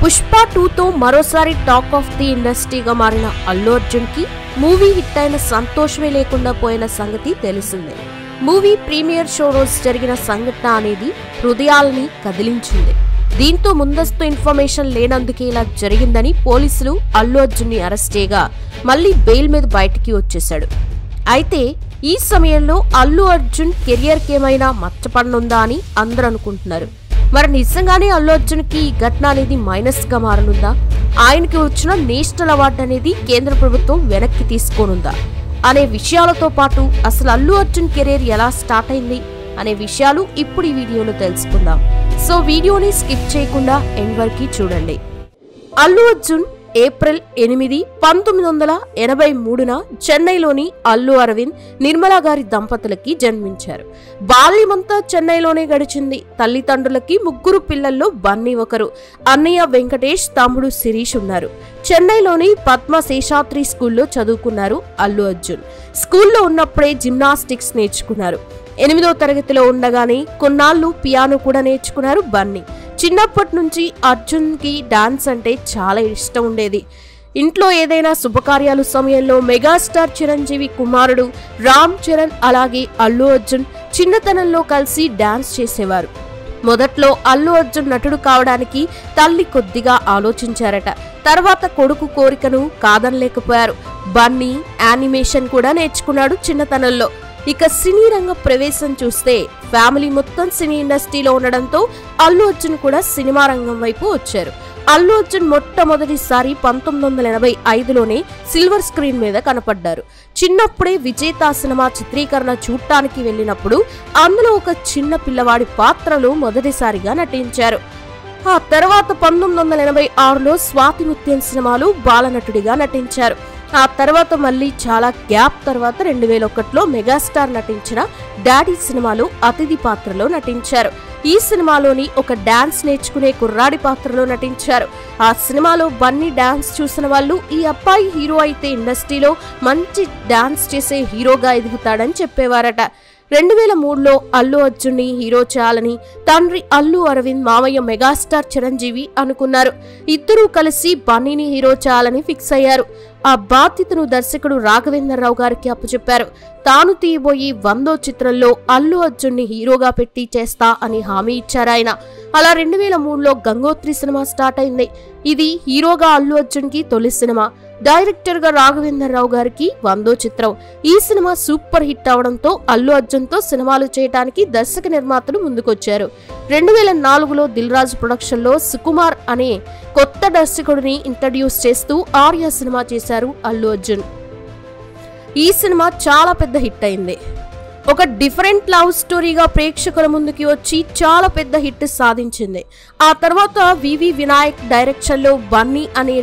పుష్ప 2తో మరోసారి talk of the ఇండస్ట్రీగా మారిన అల్లు అర్జున్ కి మూవీ హిట్ అయిన సంతోషమే లేకుండా పోయిన సంగతి తెలిసిందే. మూవీ ప్రీమియర్ షో రోజు జరిగిన సంఘటన అనేది హృదయాల్ని కదిలించింది. దీంతో ముందస్తు ఇన్ఫర్మేషన్ లేనందుకే ఇలా జరిగిందని పోలీసులు అల్లు అర్జున్ ని అరెస్ట్ చేయగా మళ్లీ బెయిల్ మీద బయటికి వచ్చేశాడు. అయితే ఈ సమయంలో అల్లు అర్జున్ కెరియర్ కేమైనా మచ్చపడనుందా అని అందరూ అనుకుంటున్నారు. మరి నిజంగానే అల్లు అర్జున్ కి ఈ ఘటన అనేది మైనస్ గా మారనుందా? ఆయనకి వచ్చిన నేషనల్ అవార్డు అనేది కేంద్ర ప్రభుత్వం వెనక్కి తీసుకోనుందా అనే విషయాలతో పాటు అసలు అల్లు అర్జున్ కెరీర్ ఎలా స్టార్ట్ అయింది అనే విషయాలు ఇప్పుడు ఈ వీడియోలో తెలుసుకుందాం. సో వీడియోని స్కిప్ చేయకుండా ఎండ్ వరకు చూడండి. అల్లు అర్జున్ ఏప్రిల్ 8, 1983న చెన్నైలోని అల్లు అరవింద్, నిర్మలా గారి దంపతులకి జన్మించారు. బాల్యమంతా చెన్నైలోనే గడిచింది. తల్లిదండ్రులకి 3 పిల్లల్లో బన్నీ ఒకరు. అన్నయ్య వెంకటేష్, తమ్ముడు శిరీష్ ఉన్నారు. చెన్నైలోని పద్మ శేషాద్రి స్కూల్లో చదువుకున్నారు అల్లు అర్జున్. స్కూల్లో ఉన్నప్పుడే జిమ్నాస్టిక్స్ నేర్చుకున్నారు. 8వ తరగతిలో ఉండగానే కొన్నాళ్ళు పియానో కూడా నేర్చుకున్నారు బన్నీ. చిన్నప్పటి నుంచి అర్జున్ కి డాన్స్ అంటే చాలా ఇష్టం ఉండేది. ఇంట్లో ఏదైనా శుభకార్యాలు సమయంలో మెగాస్టార్ చిరంజీవి కుమారుడు రామ్ చరణ్ అలాగే అల్లు అర్జున్ చిన్నతనంలో కలిసి డాన్స్ చేసేవారు. మొదట్లో అల్లు అర్జున్ నటుడు కావడానికి తల్లి కొద్దిగా ఆలోచించారట. తర్వాత కొడుకు కోరికను కాదనలేకపోయారు. బన్నీ యానిమేషన్ కూడా నేర్చుకున్నాడు చిన్నతనంలో. ఇక సినీ రంగ ప్రవేశం చూస్తే ఫ్యామిలీ మొత్తం సినీ ఇండస్ట్రీలో ఉండడంతో అల్లు అర్జున్ కూడా సినిమా రంగం వైపు వచ్చారు. అల్లు అర్జున్ మొట్టమొదటిసారి 1985లోనే సిల్వర్ స్క్రీన్ మీద కనపడ్డారు. చిన్నప్పుడే విజేత సినిమా చిత్రీకరణ చూడటానికి వెళ్ళినప్పుడు అందులో ఒక చిన్న పిల్లవాడి పాత్రలో మొదటిసారిగా నటించారు. ఆ తర్వాత 1986లో స్వాతి ముత్యం సినిమాలో బాలనటుడిగా నటించారు. ఆ తర్వాత మళ్ళీ చాలా గ్యాప్ తర్వాత 2001లో మెగాస్టార్ నటించిన డాడీ సినిమాలో అతిథి పాత్రలో నటించారు. ఈ సినిమాలోని ఒక డాన్స్ నేర్చుకునే కుర్రాడి పాత్రలో నటించారు. ఆ సినిమాలో బన్నీ డాన్స్ చూసిన వాళ్ళు ఈ అబ్బాయి హీరో అయితే ఇండస్ట్రీలో మంచి డాన్స్ చేసే హీరోగా ఎదుగుతాడని చెప్పేవారట. 2003లో అల్లు అర్జున్ ని హీరో చేయాలని తండ్రి అల్లు అరవింద్, మామయ్య మెగాస్టార్ చిరంజీవి అనుకున్నారు. ఇద్దరూ కలిసి బన్నీని హీరో చేయాలని ఫిక్స్ అయ్యారు. ఆ బాధ్యతను దర్శకుడు రాఘవేంద్రరావు గారికి అప్పచెప్పారు. తాను తీయబోయి 100వ చిత్రంలో అల్లు అర్జున్ ని హీరోగా పెట్టి చేస్తా అని హామీ ఇచ్చారు ఆయన. అలా 2003లో గంగోత్రి సినిమా స్టార్ట్ అయింది. ఇది హీరోగా అల్లు అర్జున్ కి తొలి సినిమా. డైరెక్టర్ గా రాఘవేంద్రరావు గారికి 100వ చిత్రం. ఈ సినిమా సూపర్ హిట్ అవడంతో అల్లు అర్జున్ తో సినిమాలు చేయడానికి దర్శక నిర్మాతలు ముందుకొచ్చారు. 2004లో దిల్ రాజు ప్రొడక్షన్ లో సుకుమార్ అనే కొత్త దర్శకుడిని ఇంట్రడ్యూస్ చేస్తూ ఆర్య సినిమా చేశారు అల్లు అర్జున్. ఈ సినిమా చాలా పెద్ద హిట్ అయింది. ఒక డిఫరెంట్ లవ్ స్టోరీగా ప్రేక్షకుల ముందుకి వచ్చి చాలా పెద్ద హిట్ సాధించింది. ఆ తర్వాత వివి వినాయక్ డైరెక్షన్ లో బన్నీ అనే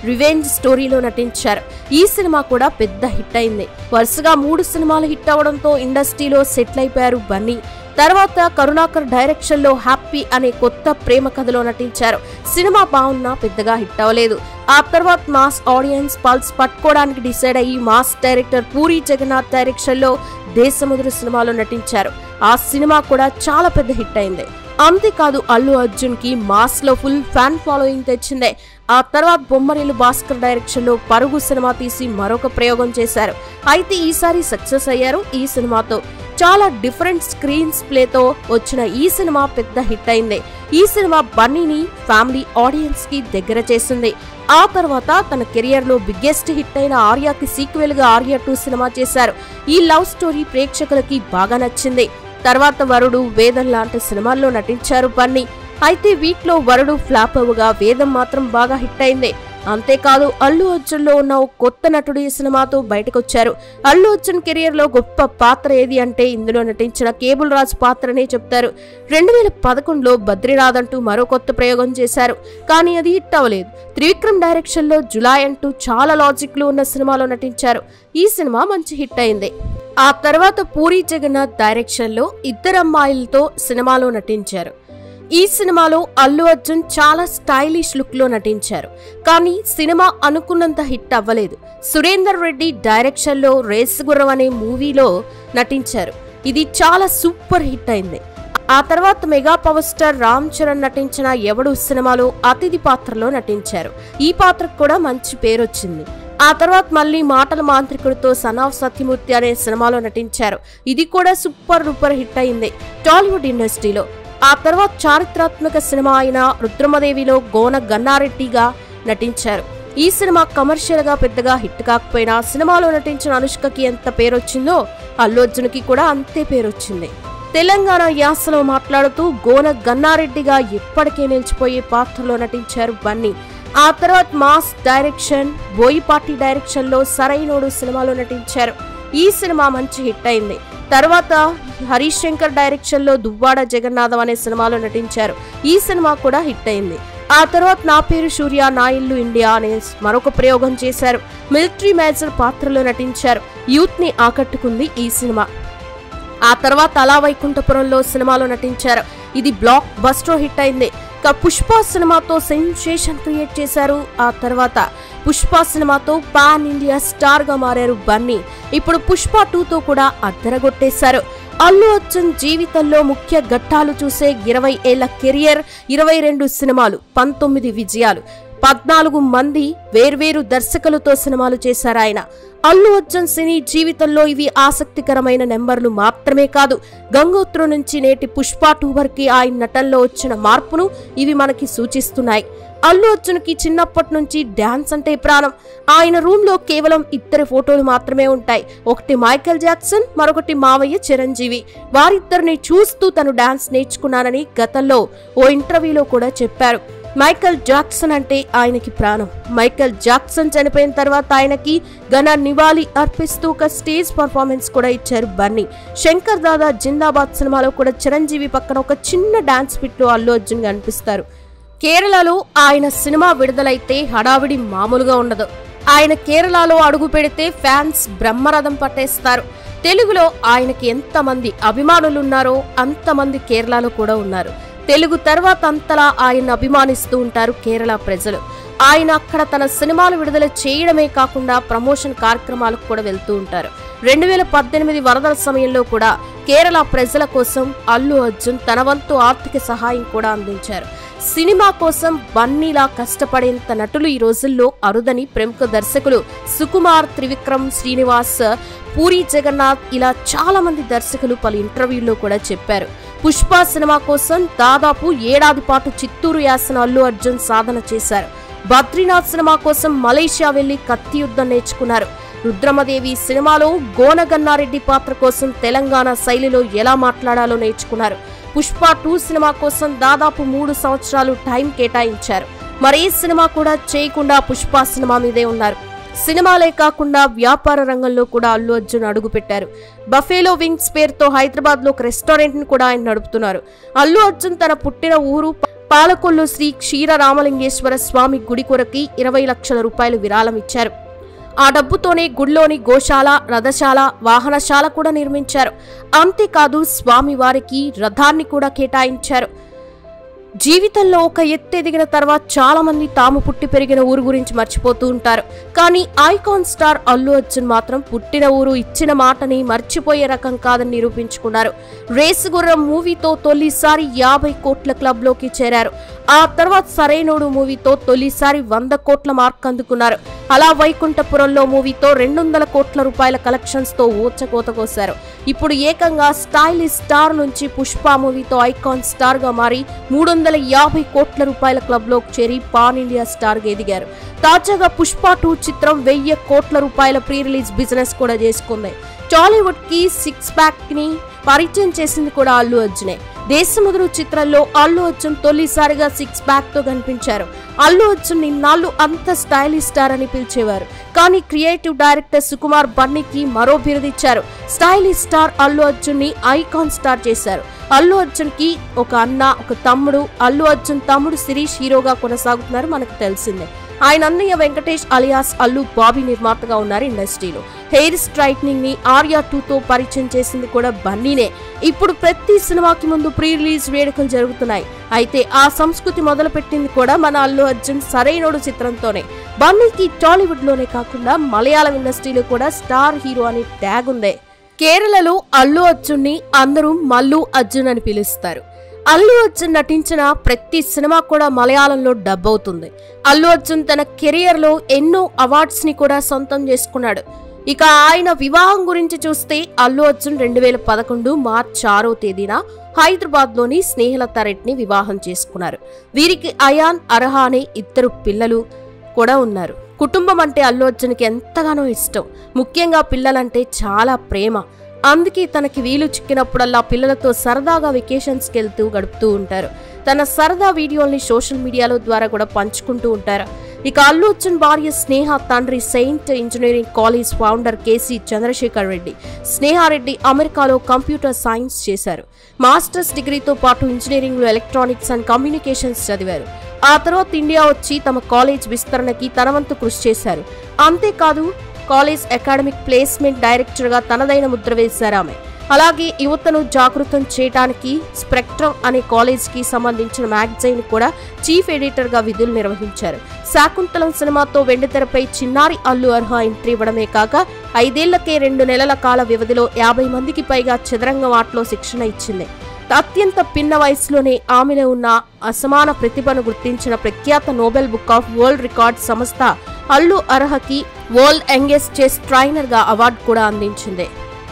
రివెంజ్ స్టోరీలో నటించారు. ఈ సినిమా కూడా పెద్ద హిట్ అయింది. వరుసగా 3 సినిమాలు హిట్ అవడంతో ఇండస్ట్రీలో సెటిల్ అయిపోయారు బన్నీ. తర్వాత కరుణాకర్ డైరెక్షన్ లో హ్యాపీ అనే కొత్త ప్రేమ కథలో నటించారు. సినిమా బాగున్నా పెద్దగా హిట్ అవ్వలేదు. ఆ తర్వాత మాస్ ఆడియన్స్ పల్స్ పట్టుకోవడానికి డిసైడ్ అయ్యి mass director Puri Jagannadh direction లో దేశముద్ర సినిమాలో నటించారు. ఆ సినిమా కూడా చాలా పెద్ద హిట్ అయింది. అంతేకాదు అల్లు అర్జున్ కి మాస్ లో ఫుల్ ఫ్యాన్ ఫాలోయింగ్ తెచ్చింది. ఆ తర్వాత బొమ్మరిల్లు భాస్కర్ డైరెక్షన్ లో పరుగు సినిమా తీసి మరొక ప్రయోగం చేశారు. అయితే ఈసారి సక్సెస్ అయ్యారు. ఈ సినిమాతో చాలా డిఫరెంట్ స్క్రీన్స్ ప్లేతో వచ్చిన ఈ సినిమా పెద్ద హిట్ అయింది. ఈ సినిమా బన్నీని ఫ్యామిలీ ఆడియన్స్ కి దగ్గర చేసింది. ఆ తర్వాత తన కెరియర్ లో బిగ్గెస్ట్ హిట్ అయిన ఆర్యకి సీక్వెల్ గా ఆర్య 2 సినిమా చేశారు. ఈ లవ్ స్టోరీ ప్రేక్షకులకి బాగా నచ్చింది. తర్వాత వరుడు, వేదం లాంటి సినిమాల్లో నటించారు బన్నీ. అయితే వీటిలో వరుడు ఫ్లాప్ అవ్వగా వేదం మాత్రం బాగా హిట్ అయింది. అంతేకాదు అల్లు అర్జున్ లో ఉన్న కొత్త నటుడు ఈ సినిమాతో బయటకొచ్చారు. అల్లు అర్జున్ కెరియర్ లో గొప్ప పాత్ర ఏది అంటే ఇందులో నటించిన కేబుల్ రాజ్ పాత్రనే చెప్తారు. 2011లో బద్రీనాథ్ అంటూ మరో కొత్త ప్రయోగం చేశారు. కానీ అది హిట్ అవ్వలేదు. త్రివిక్రమ్ డైరెక్షన్ లో జులాయ్ అంటూ చాలా లాజిక్ లో ఉన్న సినిమాలో నటించారు. ఈ సినిమా మంచి హిట్ అయింది. ఆ తర్వాత పూరి జగన్నాథ్ డైరెక్షన్ లో ఇద్దరమ్మాయిలతో సినిమాలో నటించారు. ఈ సినిమాలో అల్లు అర్జున్ చాలా స్టైలిష్ లుక్ లో నటించారు. కానీ సినిమా అనుకున్నంత హిట్ అవ్వలేదు. సురేందర్ రెడ్డి డైరెక్షన్ లో రేసు గుర్రం అనే మూవీలో నటించారు. ఇది చాలా సూపర్ హిట్ అయింది. ఆ తర్వాత mega power star Ram Charan నటించిన ఎవడు సినిమాలో అతిథి పాత్రలో నటించారు. ఈ పాత్రకు కూడా మంచి పేరొచ్చింది. ఆ తర్వాత మళ్ళీ మాటల మాంత్రికుడితో సన్ ఆఫ్ సత్యమూర్తి అనే సినిమాలో నటించారు. ఇది కూడా సూపర్ డూపర్ హిట్ అయింది టాలీవుడ్ ఇండస్ట్రీలో. ఆ తర్వాత చారిత్రాత్మక సినిమా అయిన రుద్రమదేవిలో గోన గన్నారెడ్డిగా నటించారు. ఈ సినిమా కమర్షియల్ గా పెద్దగా హిట్ కాకపోయినా సినిమాలో నటించిన అనుష్కకి ఎంత పేరొచ్చిందో అల్లు అర్జున్కి కూడా అంతే పేరొచ్చింది. తెలంగాణ యాసలో మాట్లాడుతూ గోన గన్నారెడ్డిగా ఎప్పటికే నిలిచిపోయే పాత్రలో నటించారు బన్నీ. ఆ తర్వాత మాస్ డైరెక్షన్ బోయిపాటి డైరెక్షన్ లో సరైనోడు సినిమాలో నటించారు. ఈ సినిమా మంచి హిట్ అయింది. తర్వాత హరీష్ శంకర్ డైరెక్షన్ లో దువ్వాడ జగన్నాథం అనే సినిమాలో నటించారు. ఈ సినిమా కూడా హిట్ అయింది. ఆ తర్వాత నా పేరు సూర్య నా ఇల్లు ఇండియా అనే మరొక ప్రయోగం చేశారు. మిలిటరీ మేజర్ పాత్రలో నటించారు. యూత్ ని ఆకట్టుకుంది ఈ సినిమా. ఆ తర్వాత అలా వైకుంఠపురంలో సినిమాలో నటించారు. ఇది బ్లాక్ బస్టర్ హిట్ అయింది. పుష్ప సినిమాతో సెన్సేషన్ క్రియేట్ చేశారు. ఆ తర్వాత పుష్ప సినిమాతో పాన్ ఇండియా స్టార్ గా మారారు బన్నీ. ఇప్పుడు పుష్ప 2తో కూడా అద్దరగొట్టేశారు. అల్లు అర్జున్ జీవితంలో ముఖ్య ఘట్టాలు చూసే 20 ఏళ్ల కెరియర్, 22 సినిమాలు, 19 విజయాలు, 14 మంది వేర్వేరు దర్శకులతో సినిమాలు చేశారు ఆయన. అల్లు అర్జున్ సినీ జీవితంలో ఇవి ఆసక్తికరమైన నెంబర్లు మాత్రమే కాదు, గంగోత్రం నుంచి నేటి పుష్ప 2 వరకు ఆయన నటనలో వచ్చిన మార్పును ఇవి మనకి సూచిస్తున్నాయి. అల్లు అర్జున్ కి చిన్నప్పటి నుంచి డాన్స్ అంటే ప్రాణం. ఆయన రూమ్ లో కేవలం 2 ఫోటోలు మాత్రమే ఉంటాయి. ఒకటి మైకేల్ జాక్సన్, మరొకటి మావయ్య చిరంజీవి. వారిద్దరిని చూస్తూ తను డాన్స్ నేర్చుకున్నానని గతంలో ఓ ఇంటర్వ్యూలో కూడా చెప్పారు. మైకేల్ జాక్సన్ అంటే ఆయనకి ప్రాణం. మైకేల్ జాక్సన్ చనిపోయిన తర్వాత ఆయనకి ఘన నివాళి అర్పిస్తూ ఒక స్టేజ్ పర్ఫార్మెన్స్ కూడా ఇచ్చారు బన్నీ. శంకర్ దాదా జిందాబాద్ సినిమాలో కూడా చిరంజీవి పక్కన ఒక చిన్న డాన్స్ ఫిట్ లో అల్లు అర్జున్ కనిపిస్తారు. కేరళలో ఆయన సినిమా విడుదలైతే హడావిడి మామూలుగా ఉండదు. ఆయన కేరళలో అడుగు పెడితే ఫ్యాన్స్ బ్రహ్మరథం పట్టేస్తారు. తెలుగులో ఆయనకి ఎంతమంది అభిమానులున్నారో అంతమంది కేరళలో కూడా ఉన్నారు. తెలుగు తర్వాత అంతలా ఆయన అభిమానిస్తూ ఉంటారు కేరళ ప్రజలు. ఆయన అక్కడ తన సినిమాలు విడుదల చేయడమే కాకుండా ప్రమోషన్ కార్యక్రమాలకు కూడా వెళ్తూ ఉంటారు. 2018 వరదల సమయంలో కూడా కేరళ ప్రజల కోసం అల్లు అర్జున్ తన వంతు ఆర్థిక సహాయం కూడా అందించారు. సినిమా కోసం బన్నీలా కష్టపడేంత నటులు ఈ రోజుల్లో అరుదని ప్రముఖ దర్శకులు సుకుమార్, త్రివిక్రమ్, శ్రీనివాస్, పూరి జగన్నాథ్ ఇలా చాలా మంది దర్శకులు పలు ఇంటర్వ్యూల్లో కూడా చెప్పారు. పుష్ప సినిమా కోసం దాదాపు 1 ఏడాది పాటు చిత్తూరు యాసన అల్లు అర్జున్ సాధన చేశారు. బద్రీనాథ్ సినిమా కోసం మలేషియా వెళ్లి కత్తి యుద్ధం నేర్చుకున్నారు. రుద్రమదేవి సినిమాలో గోన గన్నారెడ్డి పాత్ర కోసం తెలంగాణ శైలిలో ఎలా మాట్లాడాలో నేర్చుకున్నారు. పుష్ప 2 సినిమా కోసం దాదాపు 3 సంవత్సరాలు టైం కేటాయించారు. మరే సినిమా కూడా చేయకుండా పుష్ప సినిమా మీదే ఉన్నారు. సినిమాలే కాకుండా వ్యాపార రంగంలో కూడా అల్లు అర్జున్ అడుగు పెట్టారు. బఫేలో వింగ్స్ పేరుతో హైదరాబాద్ లో ఒక రెస్టారెంట్ ని కూడా ఆయన నడుపుతున్నారు. అల్లు అర్జున్ తన పుట్టిన ఊరు పాలకొల్లు శ్రీ క్షీర రామలింగేశ్వర స్వామి గుడి కొరకి 20 లక్షల రూపాయలు విరాళం ఇచ్చారు. ఆ డబ్బుతోనే గుడిలోని గోశాల, రథశాల, వాహనశాల కూడా నిర్మించారు. అంతేకాదు స్వామి వారికి రథాన్ని కూడా కేటాయించారు. జీవితంలో ఒక ఎత్తు ఎదిగిన తర్వాత చాలా మంది తాము పుట్టి పెరిగిన ఊరు గురించి మర్చిపోతూ ఉంటారు. కానీ ఐకాన్ స్టార్ అల్లు అర్జున్ మాత్రం పుట్టిన ఊరు ఇచ్చిన మాటని మర్చిపోయే రకం కాదని నిరూపించుకున్నారు. రేసు గుర్రం మూవీతో తొలిసారి 50 కోట్ల క్లబ్ లోకి చేరారు. ఆ తర్వాత సరైనోడు మూవీతో తొలిసారి 100 కోట్ల మార్క్ అందుకున్నారు. అలా వైకుంఠపురంలో మూవీతో 200 కోట్ల రూపాయల కలెక్షన్స్ తో ఊచకోత కోశారు. ఇప్పుడు ఏకంగా స్టైలిష్ స్టార్ నుంచి పుష్ప మూవీతో ఐకాన్ స్టార్ గా మారి 350 కోట్ల రూపాయల క్లబ్ లోకి చేరి పాన్ ఇండియా స్టార్ గా ఎదిగారు. తాజాగా పుష్ప 2 చిత్రం 1000 కోట్ల రూపాయల ప్రీ రిలీజ్ బిజినెస్ కూడా చేసుకుంది. టాలీవుడ్ కి 6 ప్యాక్ ని పరిచయం చేసింది కూడా అల్లు అర్జునే. దేశముదురు చిత్రంలో అల్లు అర్జున్ తొలిసారిగా 6 ప్యాక్ తో కనిపించారు. అల్లు అర్జున్ ఇన్నాళ్ళు అంత స్టైలిష్ స్టార్ అని పిలిచేవారు. కానీ క్రియేటివ్ డైరెక్టర్ సుకుమార్ బన్నీకి మరో బిరుదిచ్చారు. స్టైలిష్ స్టార్ అల్లు అర్జున్ ని ఐకాన్ స్టార్ చేశారు. అల్లు అర్జున్ కి ఒక అన్న, ఒక తమ్ముడు. అల్లు అర్జున్ తమ్ముడు శిరీష్ హీరోగా కొనసాగుతున్నారు, మనకు తెలిసిందే. ఆయన అన్నయ్య వెంకటేష్ అలియాస్ అల్లు బాబీ నిర్మాతగా ఉన్నారు ఇండస్ట్రీలో. హెయిర్ స్ట్రైట్నింగ్ ని ఆర్యా 2తో పరిచయం చేసింది కూడా బన్నీనే. ఇప్పుడు ప్రతి సినిమాకి ముందు ప్రీ రిలీజ్ వేడుకలు జరుగుతున్నాయి. అయితే ఆ సంస్కృతి మొదలుపెట్టింది కూడా మన అల్లు అర్జున్ సరైనోడు చిత్రంతోనే. బన్నీకి టాలీవుడ్ లోనే కాకుండా మలయాళం ఇండస్ట్రీలో కూడా స్టార్ హీరో అనే ట్యాగ్ ఉంది. కేరళలో అల్లు అర్జున్ని అందరూ మల్లు అర్జున్ అని పిలుస్తారు. అల్లు అర్జున్ నటించిన ప్రతి సినిమా కూడా మలయాళంలో డబ్ అవుతుంది. అల్లు అర్జున్ తన కెరియర్ లో ఎన్నో అవార్డ్స్ ని కూడా సొంతం చేసుకున్నాడు. ఇక ఆయన వివాహం గురించి చూస్తే అల్లు అర్జున్ 2011 మార్చి 6వ తేదీన హైదరాబాద్ లోని స్నేహలత రెడ్డిని వివాహం చేసుకున్నారు. వీరికి అయాన్, అర్హ అనే 2 పిల్లలు కూడా ఉన్నారు. కుటుంబం అంటే అల్లు అర్జున్కి ఎంతగానో ఇష్టం. ముఖ్యంగా పిల్లలంటే చాలా ప్రేమ. అందుకే తనకి వీలు చిక్కినప్పుడల్లా పిల్లలతో సరదాగా వెకేషన్స్కి వెళ్తూ గడుపుతూ ఉంటారు. తన సరదా వీడియోల్ని సోషల్ మీడియాలో ద్వారా కూడా పంచుకుంటూ ఉంటారు. ఇక అల్లు అర్జున్ భార్య స్నేహ తండ్రి saint engineering college founder K C Chandrasekhar Reddy. Sneha Reddy అమెరికాలో కంప్యూటర్ సైన్స్ చేశారు. మాస్టర్స్ డిగ్రీతో పాటు ఇంజనీరింగ్లో ఎలక్ట్రానిక్స్ అండ్ కమ్యూనికేషన్స్ చదివారు. ఆ తర్వాత ఇండియా వచ్చి తమ కాలేజ్ విస్తరణకి తన వంతు కృషి చేశారు. అంతేకాదు కాలేజ్ అకాడమిక్ ప్లేస్మెంట్ డైరెక్టర్గా తనదైన ముద్ర వేశారు ఆమె. అలాగే యువతను జాగృతం చేయడానికి స్పెక్ట్రమ్ అనే కాలేజ్కి సంబంధించిన మ్యాగజైన్ కూడా చీఫ్ ఎడిటర్గా విధులు నిర్వహించారు. శాకుంతలం సినిమాతో వెండితెరపై చిన్నారి అల్లు అర్హ ఎంట్రీ ఇవ్వడమే కాక 5 ఏళ్లకే 2 నెలల కాల వ్యవధిలో 50 మందికి పైగా చదరంగం ఆటలో శిక్షణ ఇచ్చింది. అత్యంత పిన్న వయసులోనే ఆమెలో ఉన్న అసమాన ప్రతిభను గుర్తించిన ప్రఖ్యాత Nobel book of world record సంస్థ అల్లు అర్హకి వరల్డ్ యంగెస్ట్ చెస్ ట్రైనర్ గా అవార్డు కూడా అందించింది.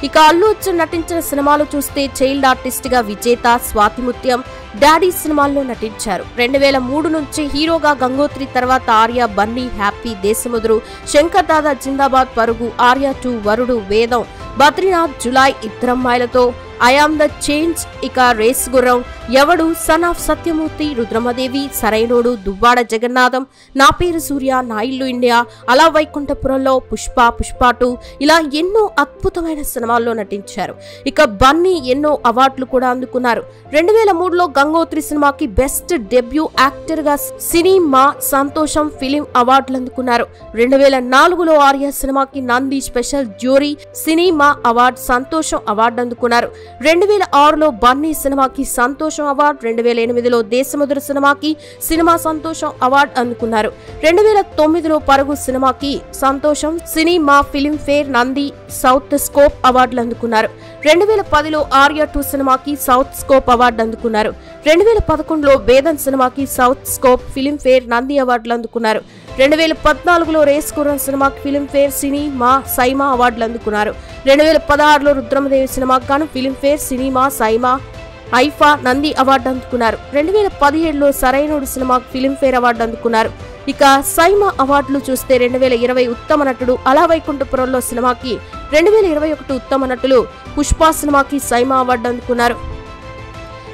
ఇక అల్లు అర్జున్ నటించిన సినిమాలు చూస్తే చైల్డ్ ఆర్టిస్ట్ గా విజేత, స్వాతిముత్యం, డాడీ సినిమాల్లో నటించారు. 2003 నుంచి హీరోగా గంగోత్రి తర్వాత ఆర్య, బన్నీ, హ్యాపీ, దేశముదురు, శంకర్ దాదా జిందాబాద్, పరుగు, ఆర్య 2, వరుడు, వేదం, బద్రీనాథ్, జులై, ఇద్దరమ్మాయిలతో, ఐఆమ్ ద చేంజ్, ఇక race Gurram, Yevadu, son of Satyamurthy, Rudramadevi, Sarrainodu, Duvvada Jagannadham, Naa Peru సూర్య, నా ఇల్లు ఇండియా, అలా వైకుంఠపురంలో, పుష్ప, పుష్ప 2 ఇలా ఎన్నో అద్భుతమైన సినిమాల్లో నటించారు. ఇక బన్నీ ఎన్నో అవార్డులు కూడా అందుకున్నారు. 2003లో గంగోత్రి సినిమాకి బెస్ట్ డెబ్యూ యాక్టర్ గా సినిమా సంతోషం ఫిలిం అవార్డులు అందుకున్నారు. 2004లో ఆర్య సినిమాకి Nandi special jury cinema award సంతోషం అవార్డు అందుకున్నారు. 2006లో బన్నీ సినిమాకి సంతోషం అవార్డు, 2008లో దేశముదురు సినిమాకి సినిమా సంతోషం అవార్డు అందుకున్నారు. 2009లో పరుగు సినిమాకి సంతోషం cinema film fair Nandi south scope అవార్డులు అందుకున్నారు. 2010లో ఆర్య 2 సినిమాకి సౌత్ స్కోప్ అవార్డు అందుకున్నారు. 2011లో వేదం సినిమాకి south scope film fair Nandi అవార్డులు అందుకున్నారు. 2014లో రేస్ గుర్రం సినిమాకి ఫిలిం ఫేర్ సినిమా సైమా అవార్డులు అందుకున్నారు. 2016లో రుద్రమదేవి సినిమాకి గాను ఫిలిం ఫేర్ సినిమా సైమా ఐఫా నంది అవార్డు అందుకున్నారు. 2017లో సరైనోడు సినిమాకి ఫిలిం ఫేర్ అవార్డు అందుకున్నారు. ఇక సైమా అవార్డులు చూస్తే 2020 ఉత్తమ నటుడు అలా వైకుంఠపురంలో సినిమాకి, 2021 ఉత్తమ నటులు పుష్ప సినిమాకి సైమా అవార్డు అందుకున్నారు.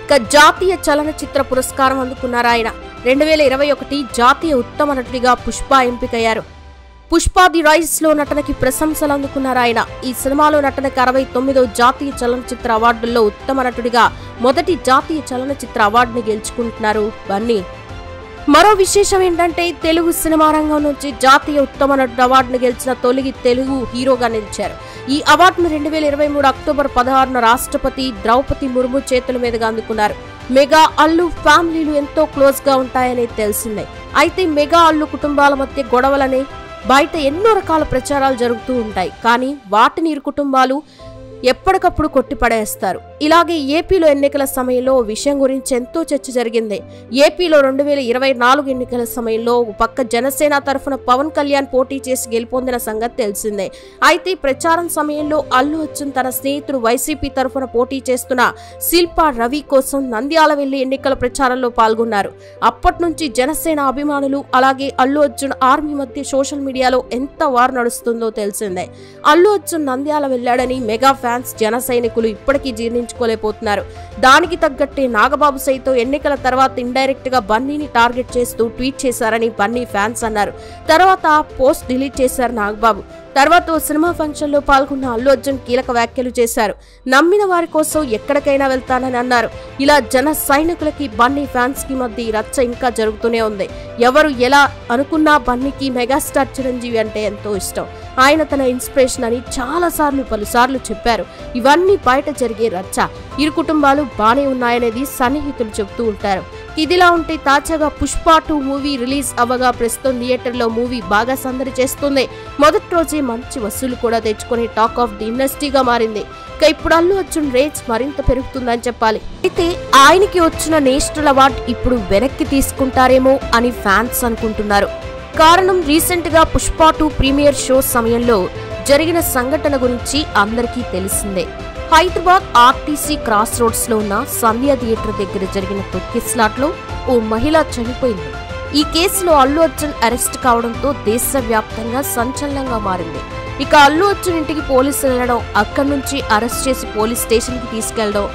ఇక జాతీయ చలనచిత్ర పురస్కారం అందుకున్నారు ఆయన. 2021 జాతీయ ఉత్తమ నటుడిగా పుష్ప ఎంపికయ్యారు. పుష్ప ది రైస్ లో నటనకి ప్రశంసలు అందుకున్నారు ఆయన. ఈ సినిమాలో నటనకి 69వ జాతీయ చలనచిత్ర అవార్డుల్లో ఉత్తమ నటుడిగా మొదటి జాతీయ చలనచిత్ర అవార్డుని గెలుచుకుంటున్నారు బన్నీ. మరో విశేషం ఏంటంటే తెలుగు సినిమా రంగం నుంచి జాతీయ ఉత్తమ నటుడు అవార్డును గెలిచిన తొలి తెలుగు హీరోగా నిలిచారు. ఈ అవార్డును 2023 అక్టోబర్ 16న రాష్ట్రపతి ద్రౌపది ముర్ము చేతుల మీదుగా అందుకున్నారు. మెగా అల్లు ఫ్యామిలీలు ఎంతో క్లోజ్ గా ఉంటాయనేది తెలిసిందే. అయితే మెగా అల్లు కుటుంబాల మధ్య గొడవలనే బయట ఎన్నో రకాల ప్రచారాలు జరుగుతూ ఉంటాయి. కానీ వాటిని ఇరు కుటుంబాలు ఎప్పటికప్పుడు కొట్టిపడేస్తారు. ఇలాగే ఏపీలో ఎన్నికల సమయంలో విషయం గురించి ఎంతో చర్చ జరిగింది. ఏపీలో 2024 ఎన్నికల సమయంలో పక్క జనసేన తరఫున పవన్ కళ్యాణ్ పోటీ చేసి గెలుపొందిన సంగతి తెలిసిందే. అయితే ప్రచారం సమయంలో అల్లు అర్జున్ తన స్నేహితుడు వైసీపీ తరఫున పోటీ చేస్తున్న శిల్పా రవి కోసం నంద్యాల వెళ్లి ఎన్నికల ప్రచారంలో పాల్గొన్నారు. అప్పటి నుంచి జనసేన అభిమానులు అలాగే అల్లు అర్జున్ ఆర్మీ మధ్య సోషల్ మీడియాలో ఎంత వార్ నడుస్తుందో తెలిసిందే. అల్లు అర్జున్ నంద్యాల వెళ్లాడని మెగా ఫ్యాన్స్, జన సైనికులు ఇప్పటికీ జీర్ణించుకోలేకపోతున్నారు. దానికి తగ్గట్టే నాగబాబు సైతం ఎన్నికల తర్వాత ఇండైరెక్ట్ గా బన్నీని టార్గెట్ చేస్తూ ట్వీట్ చేశారని బన్నీ ఫ్యాన్స్ అన్నారు. తర్వాత పోస్ట్ డిలీట్ చేశారు నాగబాబు. తర్వాత ఓ సినిమా ఫంక్షన్ లో పాల్గొన్న అల్లు అర్జున్ కీలక వ్యాఖ్యలు చేశారు. నమ్మిన వారి కోసం ఎక్కడికైనా వెళ్తానని అన్నారు. ఇలా జన సైనికులకి బన్నీ ఫ్యాన్స్ కి మధ్య ఈ రచ్చ ఇంకా జరుగుతూనే ఉంది. ఎవరు ఎలా అనుకున్నా బన్నీకి మెగాస్టార్ చిరంజీవి అంటే ఎంతో ఇష్టం. ఆయన తన ఇన్స్పిరేషన్ అని పలుసార్లు చెప్పారు. ఇవన్నీ బయట జరిగే రచ్చ. ఇరు కుటుంబాలు బానే ఉన్నాయనేది సన్నిహితులు చెబుతూ ఉంటారు. ఇదిలా ఉంటే తాజాగా పుష్ప 2 మూవీ రిలీజ్ అవ్వగా ప్రస్తుతం థియేటర్లో మూవీ బాగా సందడి చేస్తుంది. మొదటి రోజే మంచి వసూలు కూడా తెచ్చుకునే టాక్ ఆఫ్ ది ఇండస్ట్రీగా మారింది. ఇక ఇప్పుడు అల్లు అర్జున్ రేంజ్ మరింత పెరుగుతుందని చెప్పాలి. అయితే ఆయనకి వచ్చిన నేషనల్ అవార్డు ఇప్పుడు వెనక్కి తీసుకుంటారేమో అని ఫ్యాన్స్ అనుకుంటున్నారు. కారణం రీసెంట్ గా పుష్ప 2 ప్రీమియర్ షో సమయంలో జరిగిన సంఘటన గురించి అందరికీ తెలిసిందే. హైదరాబాద్ ఆర్టీసీ క్రాస్ రోడ్స్ లో ఉన్న సంధ్య థియేటర్ దగ్గర జరిగిన తొక్కిస్లాట్లో ఓ మహిళ చనిపోయింది. ఈ కేసులో అల్లు అర్జున్ అరెస్ట్ కావడంతో దేశవ్యాప్తంగా సంచలనంగా మారింది. ఇక అల్లు అర్జున్ ఇంటికి పోలీసులు వెళ్లడం, అక్కడి నుంచి అరెస్ట్ చేసి పోలీస్ స్టేషన్ కి తీసుకెళ్లడం,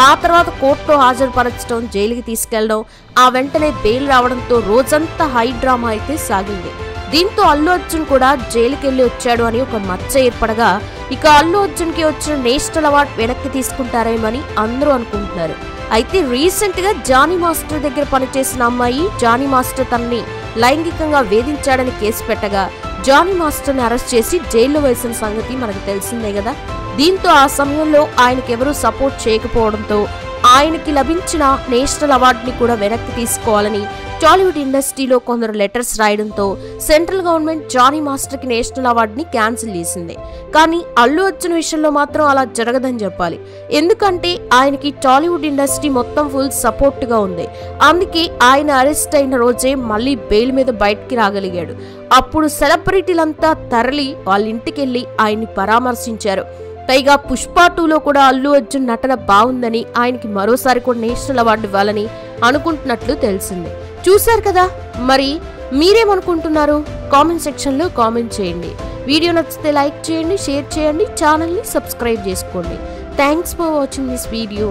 ఆ తర్వాత కోర్టులో హాజరుపరచడం, జైలుకి తీసుకెళ్లడం, ఆ వెంటనే బెయిల్ రావడంతో రోజంతా హై డ్రామా అయితే సాగింది. దీంతో అల్లు అర్జున్ కూడా జైలుకెళ్లి వచ్చాడు అని ఒక మచ్చ ఏర్పడగా ఇక అల్లు అర్జున్ కి వచ్చిన నేషనల్ అవార్డు వెనక్కి తీసుకుంటారేమని అందరూ అనుకుంటున్నారు. అయితే రీసెంట్ గా జానీ మాస్టర్ దగ్గర పనిచేసిన అమ్మాయి జానీ మాస్టర్ తనని లైంగికంగా వేధించాడని కేసు పెట్టగా జానీ మాస్టర్ ని అరెస్ట్ చేసి జైల్లో వేసిన సంగతి మనకు తెలిసిందే కదా. దీంతో ఆ సమయంలో ఆయనకెవరూ సపోర్ట్ చేయకపోవడంతో ఆయనకి లభించిన నేషనల్ అవార్డుని కూడా వెనక్కి తీసుకోవాలని టాలీవుడ్ ఇండస్ట్రీలో కొందరు లెటర్స్ రాయడంతో సెంట్రల్ గవర్నమెంట్ జానీ మాస్టర్ కి నేషనల్ అవార్డుని క్యాన్సిల్ చేసింది. కానీ అల్లు అర్జున్ విషయంలో మాత్రం అలా జరగదని చెప్పాలి. ఎందుకంటే ఆయనకి టాలీవుడ్ ఇండస్ట్రీ మొత్తం ఫుల్ సపోర్ట్ గా ఉంది. అందుకే ఆయన అరెస్ట్ అయిన రోజే మళ్ళీ బెయిల్ మీద బయటికి రాగలిగాడు. అప్పుడు సెలబ్రిటీలంతా తరలి వాళ్ళ ఇంటికెళ్లి ఆయన్ని పరామర్శించారు. పైగా పుష్ప 2లో కూడా అల్లు అర్జున్ నటన బాగుందని ఆయనకి మరోసారి కూడా నేషనల్ అవార్డు ఇవ్వాలని అనుకుంటున్నట్లు తెలిసింది. చూశారు కదా, మరి మీరేమనుకుంటున్నారు? కామెంట్ సెక్షన్ లో కామెంట్ చేయండి. వీడియో నచ్చితే లైక్ చేయండి, షేర్ చేయండి, ఛానల్ ని సబ్స్క్రైబ్ చేసుకోండి. Thanks for watching this video.